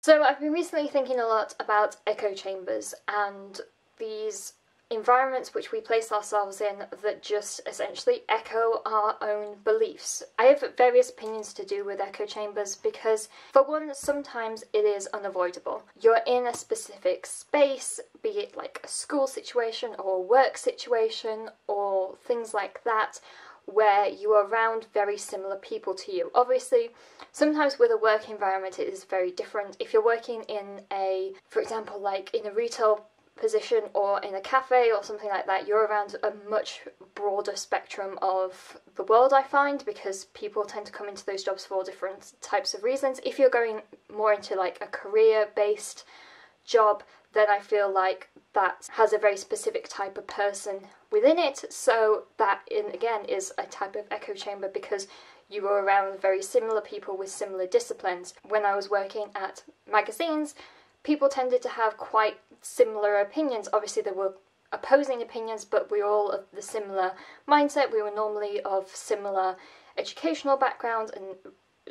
So I've been recently thinking a lot about echo chambers and these environments which we place ourselves in that just essentially echo our own beliefs. I have various opinions to do with echo chambers because, for one, sometimes it is unavoidable. You're in a specific space, be it like a school situation or a work situation or things like that, where you are around very similar people to you. Obviously, sometimes with a work environment it is very different. If you're working in a, for example, like in a retail position or in a cafe or something like that, you're around a much broader spectrum of the world, I find, because people tend to come into those jobs for different types of reasons. If you're going more into like a career-based job, then I feel like that has a very specific type of person within it, so that again is a type of echo chamber because you are around very similar people with similar disciplines. When I was working at magazines, people tended to have quite similar opinions. Obviously there were opposing opinions, but we were all of the similar mindset. We were normally of similar educational background and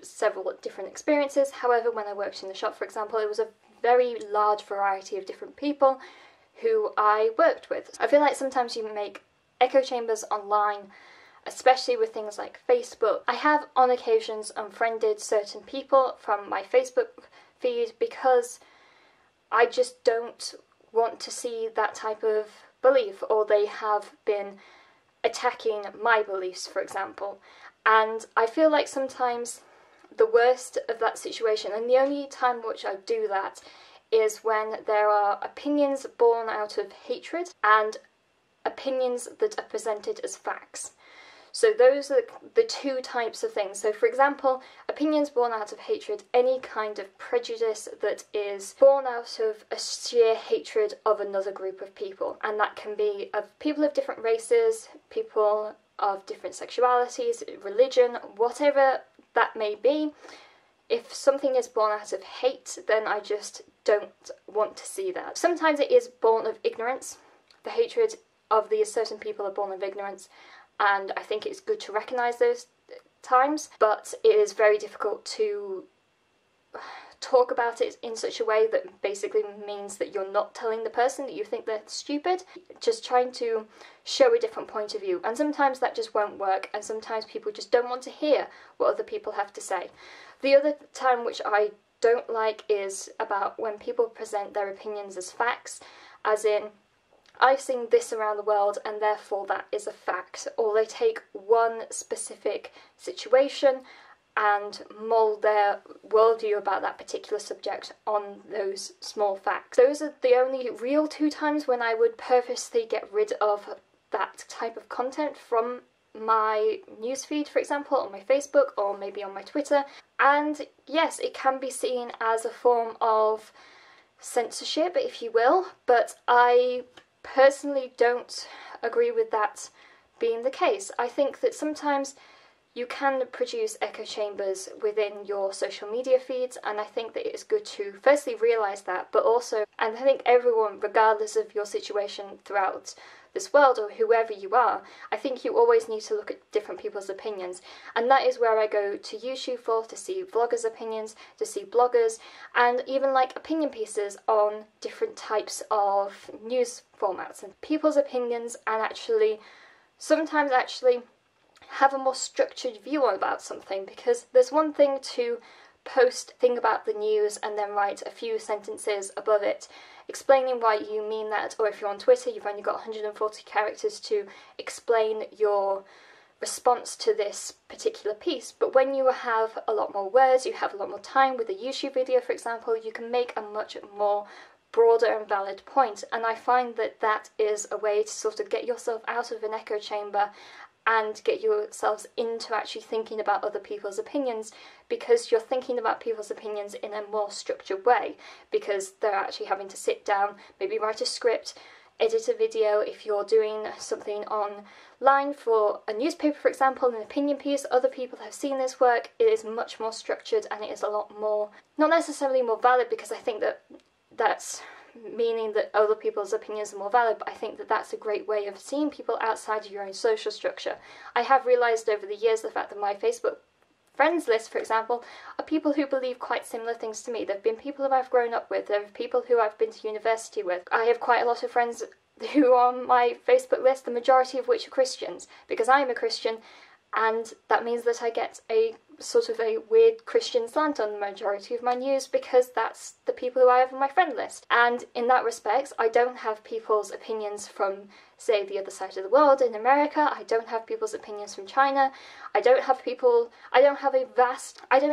several different experiences. However, when I worked in the shop, for example, it was a very large variety of different people who I worked with. I feel like sometimes you make echo chambers online, especially with things like Facebook. I have on occasions unfriended certain people from my Facebook feed because I just don't want to see that type of belief, or they have been attacking my beliefs, for example. And I feel like sometimes the worst of that situation, and the only time which I do that, is when there are opinions born out of hatred and opinions that are presented as facts. So those are the two types of things. So for example, opinions born out of hatred, any kind of prejudice that is born out of a sheer hatred of another group of people. And that can be of people of different races, people of different sexualities, religion, whatever that may be. If something is born out of hate, then I just don't want to see that. Sometimes it is born of ignorance. The hatred of these certain people are born of ignorance, and I think it's good to recognise those times, but it is very difficult to talk about it in such a way that basically means that you're not telling the person that you think they're stupid, just trying to show a different point of view. And sometimes that just won't work, and sometimes people just don't want to hear what other people have to say. The other time which I don't like is about when people present their opinions as facts, as in, I've seen this around the world and therefore that is a fact, or they take one specific situation and mould their worldview about that particular subject on those small facts. Those are the only real two times when I would purposely get rid of that type of content from my newsfeed, for example, on my Facebook or maybe on my Twitter. And yes, it can be seen as a form of censorship, if you will, but I personally don't agree with that being the case. I think that sometimes you can produce echo chambers within your social media feeds, and I think that it's good to firstly realise that, but also, and I think everyone, regardless of your situation throughout this world or whoever you are, I think you always need to look at different people's opinions, and that is where I go to YouTube for, to see vloggers' opinions, to see bloggers, and even like opinion pieces on different types of news formats and people's opinions, and actually sometimes have a more structured view on about something, because there's one thing to post thing about the news and then write a few sentences above it explaining why you mean that, or if you're on Twitter you've only got 140 characters to explain your response to this particular piece. But when you have a lot more words, you have a lot more time with a YouTube video, for example, you can make a much more broader and valid point, and I find that that is a way to sort of get yourself out of an echo chamber and get yourselves into actually thinking about other people's opinions, because you're thinking about people's opinions in a more structured way, because they're actually having to sit down, maybe write a script, edit a video. If you're doing something online for a newspaper, for example, an opinion piece, other people have seen this work, it is much more structured and it is a lot more, not necessarily more valid, because I think that that's meaning that other people's opinions are more valid, but I think that that's a great way of seeing people outside of your own social structure. I have realised over the years the fact that my Facebook friends list, for example, are people who believe quite similar things to me. There have been people who I've grown up with, there are people who I've been to university with. I have quite a lot of friends who are on my Facebook list, the majority of which are Christians, because I am a Christian, and that means that I get a sort of a weird Christian slant on the majority of my news, because that's the people who I have on my friend list. And in that respect, I don't have people's opinions from, say, the other side of the world in America. I don't have people's opinions from China. I don't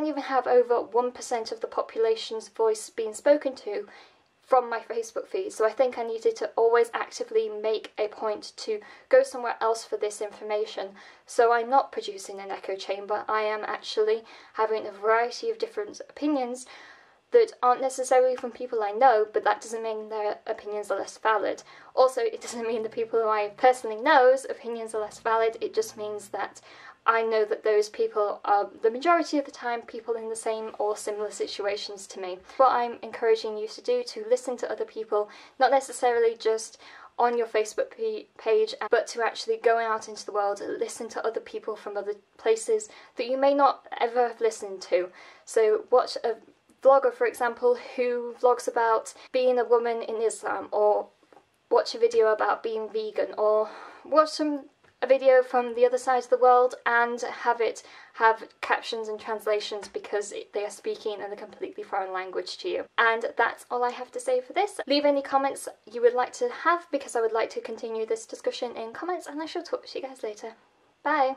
even have over 1% of the population's voice being spoken to from my Facebook feed, so I think I needed to always actively make a point to go somewhere else for this information. So I'm not producing an echo chamber, I am actually having a variety of different opinions that aren't necessarily from people I know, but that doesn't mean their opinions are less valid. Also, it doesn't mean the people who I personally know's opinions are less valid, it just means that I know that those people are, the majority of the time, people in the same or similar situations to me. What I'm encouraging you to do, to listen to other people, not necessarily just on your Facebook page, but to actually go out into the world and listen to other people from other places that you may not ever have listened to. So watch a vlogger, for example, who vlogs about being a woman in Islam, or watch a video about being vegan, or watch a video from the other side of the world and have it have captions and translations, because they are speaking in a completely foreign language to you. And that's all I have to say for this. Leave any comments you would like to have, because I would like to continue this discussion in comments, and I shall talk to you guys later. Bye!